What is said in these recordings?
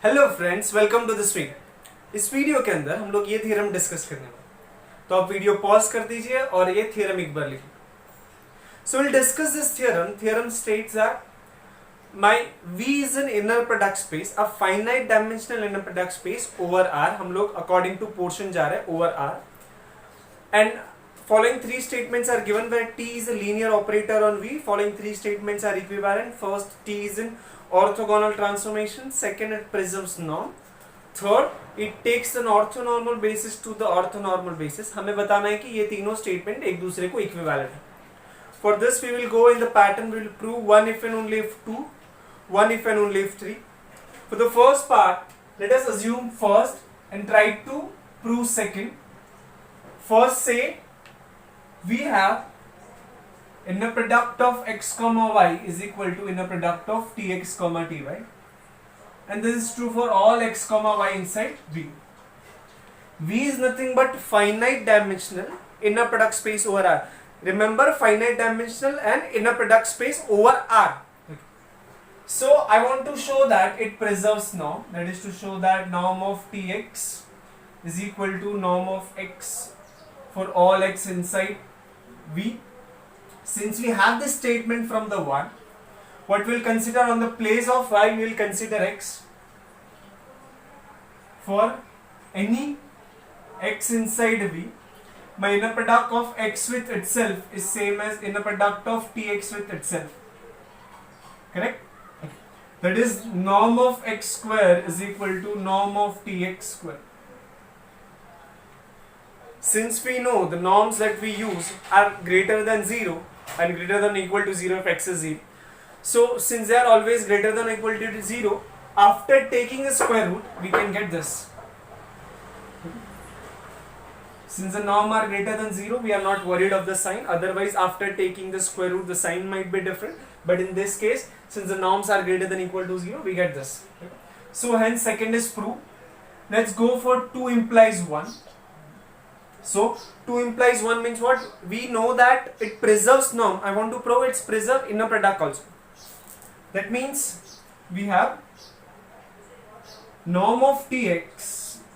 Hello friends, welcome to this video. इस video के अंदर हम लोग ये थ्योरम डिस्कस करने वाले, तो आप वीडियो पॉज कर दीजिए और ये थ्योरम एक बार लिखिए। So will discuss this theorem. Theorem states that my V is an inner product space, a finite dimensional inner product space over R। हम लोग अकॉर्डिंग टू पोर्शन जा रहे हैं over R, and following three statements are given where T is a linear operator on V. Following three statements are equivalent. First, T is in orthogonal transformation. Second, it preserves norm. Third, it takes an orthonormal basis to the orthonormal basis. हमें बताना है कि ये तीनों statement एक दूसरे को equivalent है. For this we will go in the pattern. We will prove one if and only if two, one if and only if three. For the first part, let us assume first and try to prove second. First, say we have inner product of x comma y is equal to inner product of tx comma ty, and this is true for all x comma y inside V. V is nothing but finite dimensional inner product space over R. Remember, finite dimensional and inner product space over R. So I want to show that it preserves norm. That is to show that norm of tx is equal to norm of x for all x inside V. Since we have this statement from the one, what we'll consider on the place of y, we will consider x for any x inside V. My inner product of x with itself is same as inner product of tx with itself. Correct? That is, norm of x square is equal to norm of tx square. Since we know the norms that we use are greater than 0 and greater than or equal to 0 if x is 0. So since they are always greater than or equal to 0, after taking a square root, we can get this. Since the norm are greater than 0, we are not worried of the sign. Otherwise, after taking the square root, the sign might be different. But in this case, since the norms are greater than or equal to 0, we get this. So hence second is proved. Let's go for 2 implies 1. So 2 implies 1 means what? We know that it preserves norm. I want to prove it's preserve inner product also. That means we have norm of tx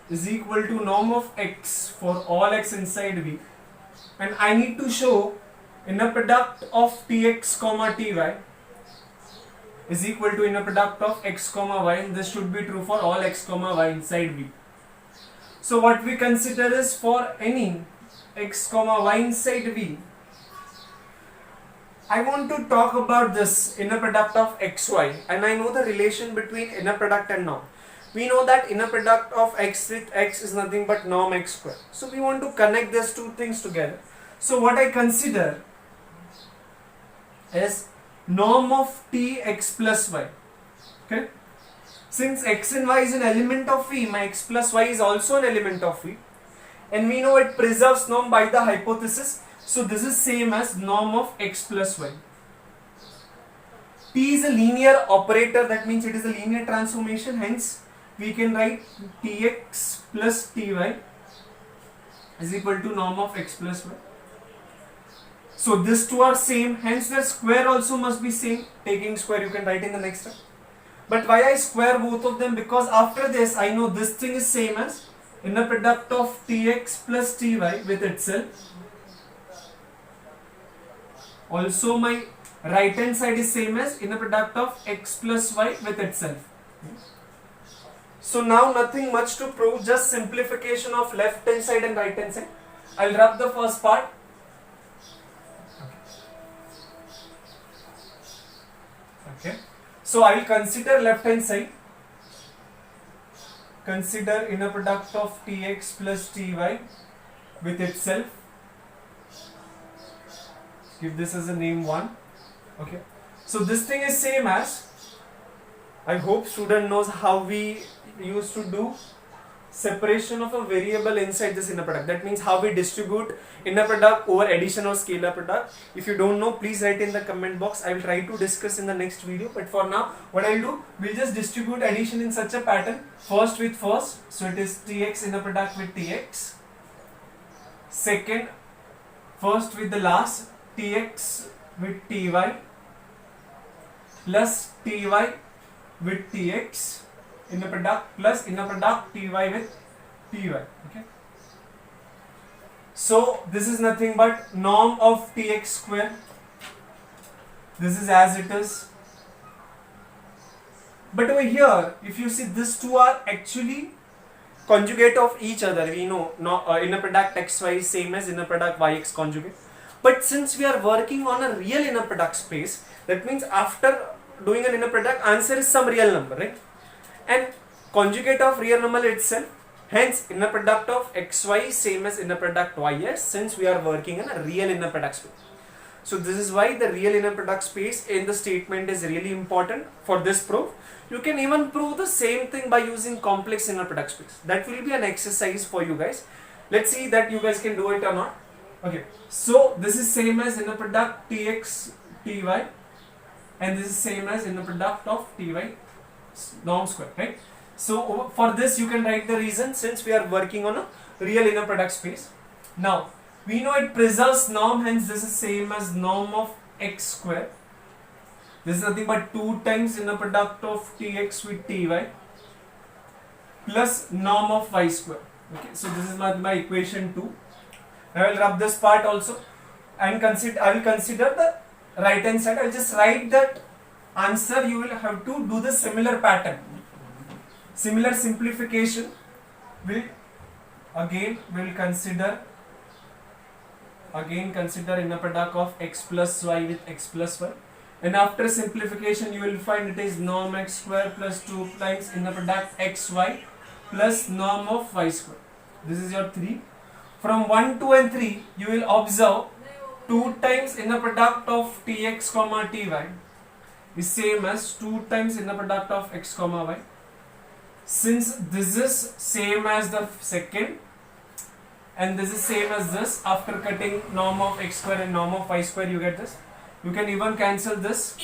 is equal to norm of x for all x inside V, and I need to show inner product of tx comma ty is equal to inner product of x comma y, and this should be true for all x comma y inside V. So what we consider is for any x comma y inside V, I want to talk about this inner product of xy, and I know the relation between inner product and norm. We know that inner product of x with x is nothing but norm x square. So we want to connect these two things together. So what I consider is norm of tx plus y. Okay? Since x and y is an element of V, my x plus y is also an element of V, and we know it preserves norm by the hypothesis. So this is same as norm of x plus y. T is a linear operator, that means it is a linear transformation, hence we can write tx plus ty is equal to norm of x plus y. So these two are same, hence the square also must be same. Taking square you can write in the next step. But why I square both of them? Because after this I know this thing is same as inner product of tx plus ty with itself. Also my right hand side is same as inner product of x plus y with itself. So now nothing much to prove, just simplification of left hand side and right hand side. I'll rub the first part. Okay. So I will consider left hand side. Consider inner product of tx plus ty with itself. Give this as a name 1. Okay. So this thing is same as, I hope student knows how we used to do separation of a variable inside this inner product. That means how we distribute inner product over addition or scalar product. If you don't know, please write in the comment box. I will try to discuss in the next video. But for now, what I will do, we'll just distribute addition in such a pattern. First with first, so it is tx inner product with tx. Second, first with the last, tx with ty plus ty with tx. inner product plus inner product ty with ty. Okay. So this is nothing but norm of tx square. This is as it is. But over here, if you see, these two are actually conjugate of each other. We know inner product xy is same as inner product yx conjugate. But since we are working on a real inner product space, that means after doing an inner product, answer is some real number, right? And conjugate of real number itself. Hence, inner product of xy is same as inner product ys, since we are working in a real inner product space. So this is why the real inner product space in the statement is really important for this proof. You can even prove the same thing by using complex inner product space. That will be an exercise for you guys. Let's see that you guys can do it or not. Okay, so this is same as inner product tx ty, and this is same as inner product of ty norm square, right? So for this you can write the reason, since we are working on a real inner product space. Now we know it preserves norm, hence this is same as norm of x square. This is nothing but 2 times inner product of tx with ty plus norm of y square. Okay, so this is my equation 2. I will rub this part also and I will consider the right hand side. I will just write that answer. You will have to do the similar pattern. Similar simplification will consider inner product of x plus y with x plus y, and after simplification you will find it is norm x square plus 2 times inner product xy plus norm of y square. This is your 3. From 1, 2 and 3 you will observe 2 times inner product of tx comma ty is same as 2 times inner product of x comma y. Since this is same as the second and this is same as this, after cutting norm of x square and norm of y square you get this. You can even cancel this.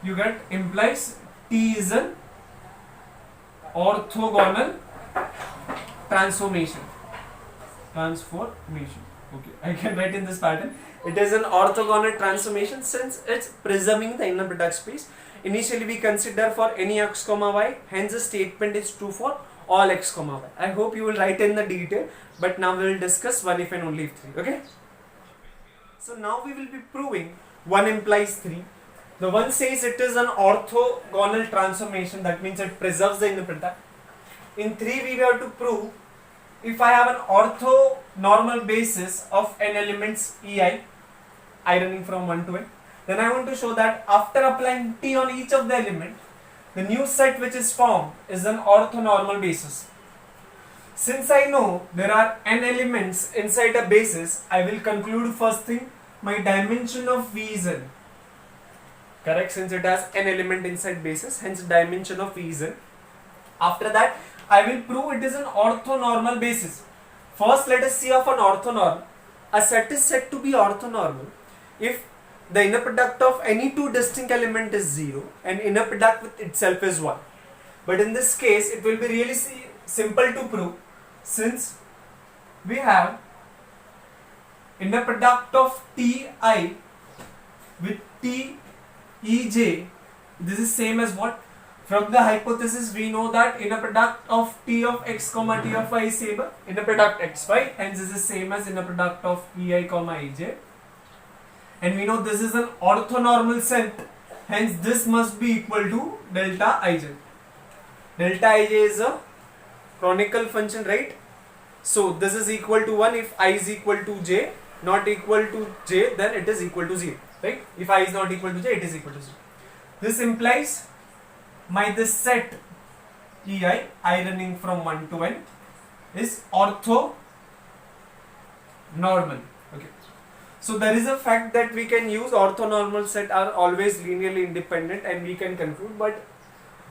You get implies T is an orthogonal transformation. Okay, I can write in this pattern. It is an orthogonal transformation since it's preserving the inner product space. Initially we consider for any x comma y, hence the statement is true for all x comma y. I hope you will write in the detail, but now we will discuss 1 if and only if 3. Okay. So now we will be proving 1 implies 3. The one says it is an orthogonal transformation, that means it preserves the inner product. In 3 we have to prove if I have an orthonormal basis of n elements ei, I running from 1 to n, then I want to show that after applying t on each of the element, the new set which is formed is an orthonormal basis. Since I know there are n elements inside a basis, I will conclude first thing, my dimension of V is n. Correct, since it has n element inside basis, hence dimension of V is n. After that, I will prove it is an orthonormal basis. First, let us see of an orthonormal. A set is said to be orthonormal if the inner product of any two distinct element is 0 and inner product with itself is 1. But in this case, it will be really simple to prove, since we have inner product of Ti with Tej. This is same as what? From the hypothesis we know that inner product of T of x comma T of y is same as inner product xy, hence this is same as inner product of Ei comma Ej. And we know this is an orthonormal set, hence this must be equal to delta Ij. Delta Ij is a conical function, right? So this is equal to 1 if I is equal to j, not equal to j, then it is equal to 0, right? If I is not equal to j, it is equal to 0. This implies this set Ei, I running from 1 to n, is orthonormal. Okay. So there is a fact that we can use orthonormal set are always linearly independent, and we can conclude, but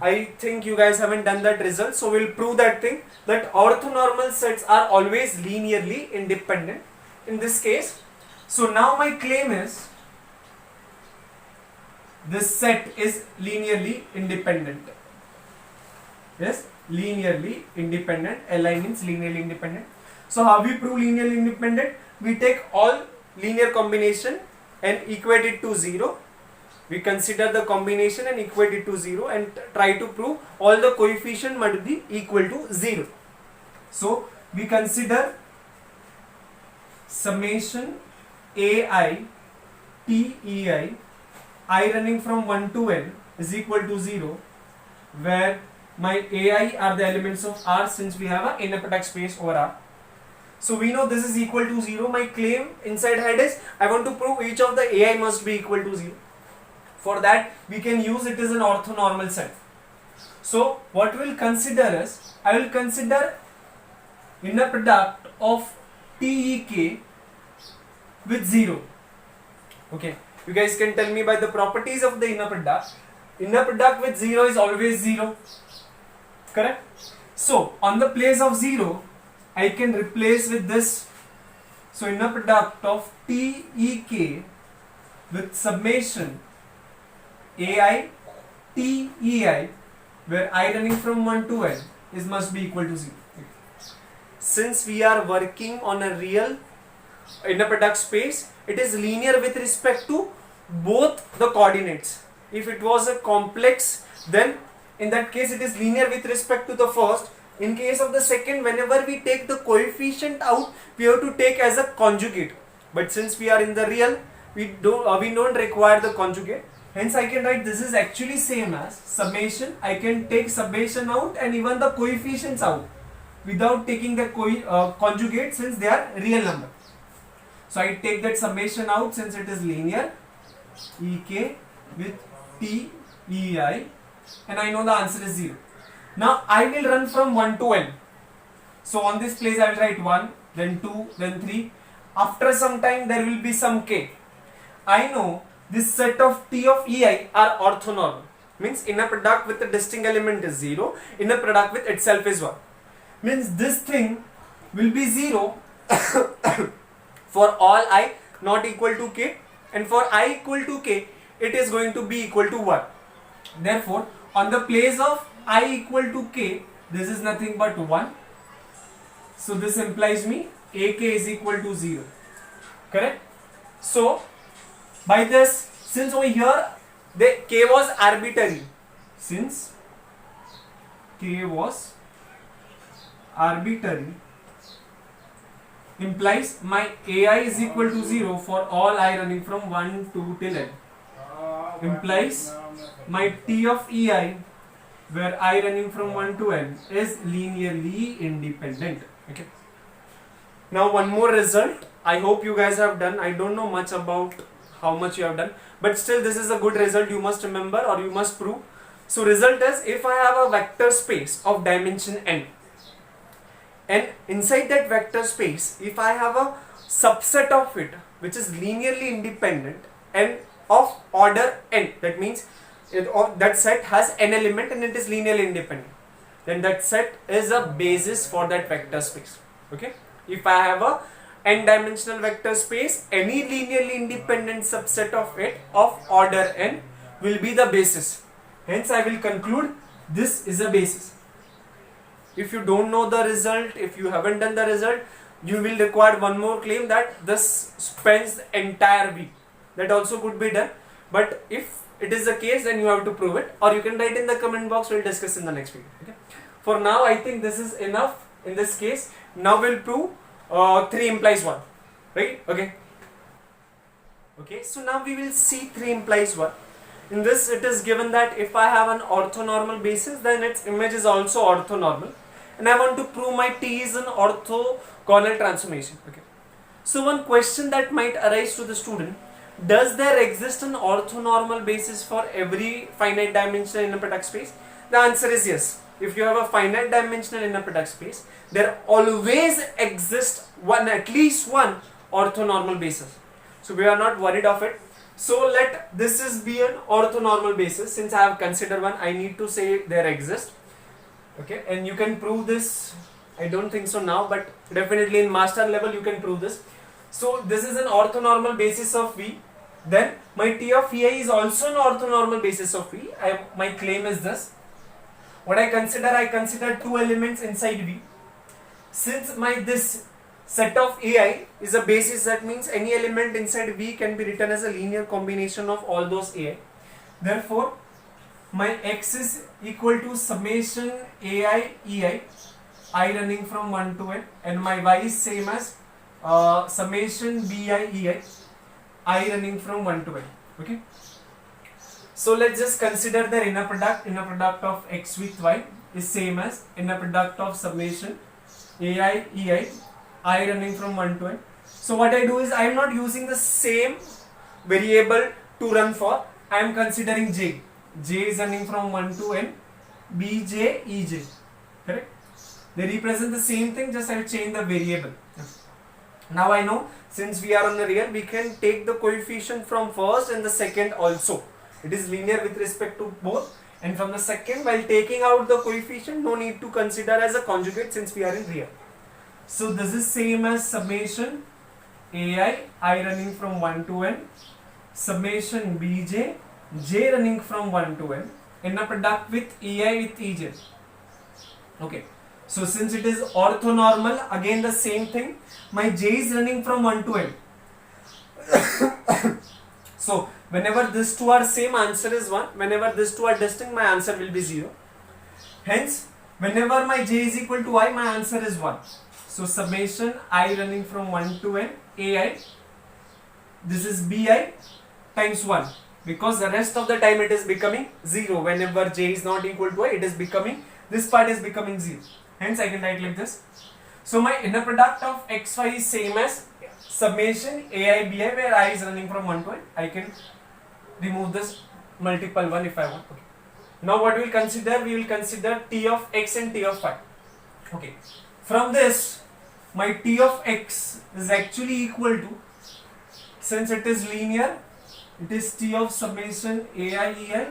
I think you guys haven't done that result, so we'll prove that thing, that orthonormal sets are always linearly independent in this case. So now my claim is this set is linearly independent. Yes, linearly independent. Li means linearly independent. So how we prove linearly independent? We take all linear combination and equate it to 0, We consider the combination and equate it to 0 and try to prove all the coefficient must be equal to 0. So we consider summation ai TEI I running from 1 to n is equal to 0, where my ai are the elements of R since we have an inner product space over R. So we know this is equal to 0. My claim inside head is I want to prove each of the ai must be equal to 0. For that we can use it as an orthonormal set. So what we'll consider is, I will consider inner product of TEK with 0. Okay, you guys can tell me by the properties of the inner product with 0 is always 0, correct? So on the place of 0 I can replace with this. So inner product of TEK with summation ai TEI, where I running from 1 to n is must be equal to 0. Since we are working on a real inner product space, it is linear with respect to both the coordinates. If it was a complex, then in that case it is linear with respect to the first. In case of the second, whenever we take the coefficient out, we have to take as a conjugate. But since we are in the real, we don't require the conjugate. Hence I can write this is actually same as summation. I can take summation out and even the coefficients out without taking the conjugate, since they are real number. So I take that summation out since it is linear, EK with TEI, and I know the answer is 0. Now I will run from 1 to n. So on this place I will write 1, then 2, then 3. After some time there will be some k. I know this set of T of EI are orthonormal. Means inner product with the distinct element is 0, inner product with itself is 1. Means this thing will be 0 for all I not equal to k, and for I equal to k it is going to be equal to 1. Therefore on the place of I equal to k, this is nothing but 1. So this implies me AK is equal to 0. Correct? So by this, since over here the k was arbitrary, since k was arbitrary, implies my AI is equal to 0 for all I running from 1 to till n. Implies my T of EI, where I running from 1 to n, is linearly independent. Okay. Now one more result. I hope you guys have done. I don't know much about how much you have done, but still this is a good result you must remember or you must prove. So result is, if I have a vector space of dimension n, and inside that vector space if I have a subset of it which is linearly independent and of order n, that means that set has n element and it is linearly independent, then that set is a basis for that vector space. Okay, if I have a n dimensional vector space, any linearly independent subset of it of order n will be the basis. Hence I will conclude this is a basis. If you don't know the result, if you haven't done the result, you will require one more claim that this spans the entire week. That also could be done, but if it is the case, then you have to prove it, or you can write in the comment box. We'll discuss in the next video. Okay. For now I think this is enough in this case. Now we'll prove 3 implies 1, right? Okay, so now we will see 3 implies 1. In this it is given that if I have an orthonormal basis, then its image is also orthonormal, and I want to prove my T is an orthogonal transformation. Okay, so one question that might arise to the student: does there exist an orthonormal basis for every finite dimensional inner product space? The answer is yes. If you have a finite dimensional inner product space, there always exists at least one orthonormal basis. So we are not worried of it. So let this is be an orthonormal basis. Since I have considered one, I need to say there exists. Okay, and you can prove this. I don't think so now, but definitely in master level you can prove this. So this is an orthonormal basis of V. Then my T of EI is also an orthonormal basis of V. My claim is this. What I consider 2 elements inside V. Since this set of AI is a basis, that means any element inside V can be written as a linear combination of all those AI. Therefore my x is equal to summation ai ei, I running from 1 to n, and my y is same as summation bi ei, I running from 1 to n. Okay, so let's just consider the inner product of x with y is same as inner product of summation ai ei, I running from 1 to n. So what I do is I am not using the same variable to run for, I am considering j is running from 1 to n, bj ej, correct? They represent the same thing, just I will change the variable. Now I know, since we are on the real, we can take the coefficient from first and the second also. It is linear with respect to both, and from the second, while taking out the coefficient, no need to consider as a conjugate since we are in real. So this is same as summation ai, I running from 1 to n, summation bj, j running from 1 to n, inner product with ei with ej. Okay, so since it is orthonormal, again the same thing, my j is running from 1 to n. So whenever these two are same, answer is 1. Whenever these two are distinct, my answer will be 0. Hence whenever my j is equal to I, my answer is 1. So summation I running from 1 to n ai, this is bi times 1, because the rest of the time it is becoming 0. Whenever j is not equal to I, it is becoming, this part is becoming 0. Hence I can write like this. So my inner product of xy is same as summation ai bi, where I is running from 1 to n. I can remove this multiple one if I want. Okay. Now what we will consider? We will consider t of x and t of y. Okay. From this, my t of x is actually equal to, since it is linear, it is t of summation ai ei,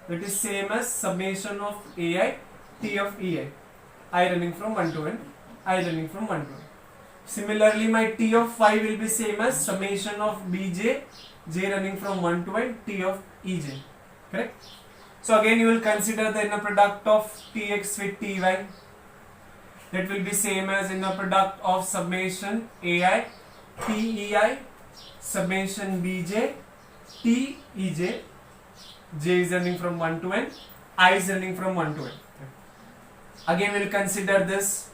that is same as summation of ai t of ei, I running from 1 to n, I running from 1 to n. Similarly, my t of y will be same as summation of bj, j running from 1 to n, t of ej, correct? So again you will consider the inner product of tx with ty, that will be same as inner product of summation ai tei, summation bj, t ej, j is running from 1 to n, I is running from 1 to n. Again we will consider this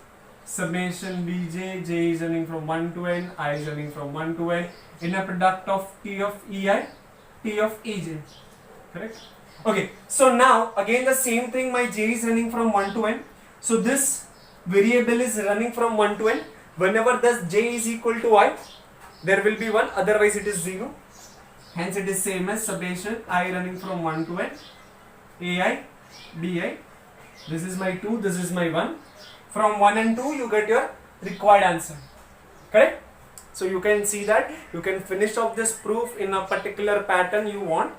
summation bj, j is running from 1 to n, I is running from 1 to n, inner product of t of ei, t of ej, correct? Okay, so now again the same thing, my j is running from 1 to n, so this variable is running from 1 to n. Whenever this j is equal to I, there will be 1, otherwise it is 0. Hence it is same as summation I running from 1 to n, ai bi, this is my 2, this is my 1. From 1 and 2 you get your required answer, correct? So you can see that you can finish off this proof in a particular pattern you want,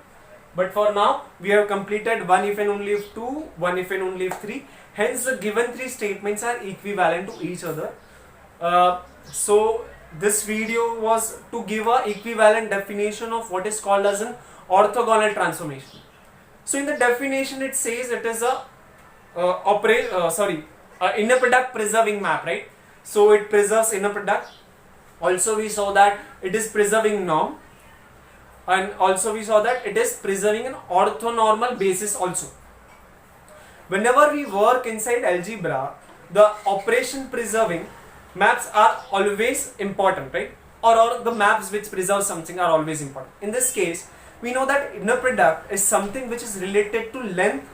but for now we have completed 1 if and only if 2, 1 if and only if 3. Hence the given 3 statements are equivalent to each other. So this video was to give a equivalent definition of what is called as an orthogonal transformation. So in the definition it says it is a inner product preserving map, right? So it preserves inner product. Also we saw that it is preserving norm, and also we saw that it is preserving an orthonormal basis also. Whenever we work inside algebra, the operation preserving maps are always important, right? Or the maps which preserve something are always important. In this case, we know that inner product is something which is related to length,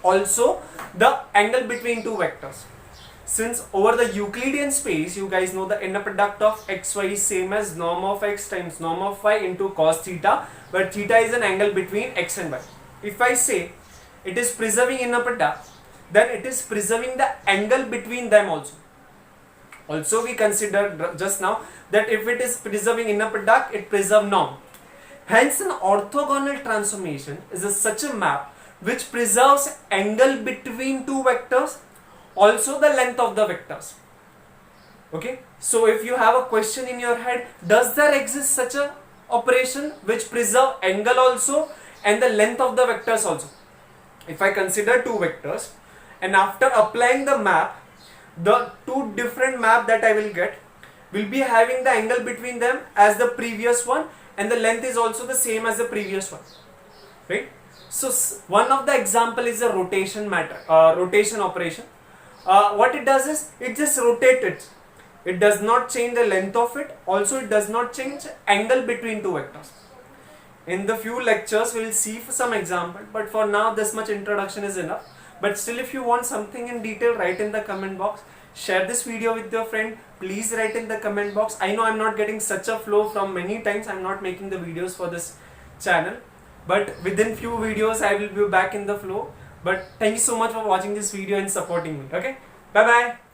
also the angle between two vectors. Since over the Euclidean space, you guys know the inner product of xy is same as norm of x times norm of y into cos theta, where theta is an angle between x and y. If I say it is preserving inner product, then it is preserving the angle between them also. Also we considered just now that if it is preserving inner product, it preserves norm. Hence an orthogonal transformation is such a map which preserves angle between two vectors, also the length of the vectors. Okay, so if you have a question in your head, does there exist such a operation which preserve angle also and the length of the vectors also? If I consider two vectors and after applying the map, the two different map that I will get will be having the angle between them as the previous one, and the length is also the same as the previous one. right? So one of the example is a rotation rotation operation. What it does is it just rotates it. It does not change the length of it. Also, it does not change angle between two vectors. In the few lectures, we will see for some example, but for now, this much introduction is enough. But still, if you want something in detail, write in the comment box. Share this video with your friend. Please write in the comment box. I know I'm not getting such a flow from many times. I'm not making the videos for this channel. But within few videos, I will be back in the flow. But thank you so much for watching this video and supporting me. Okay? Bye-bye.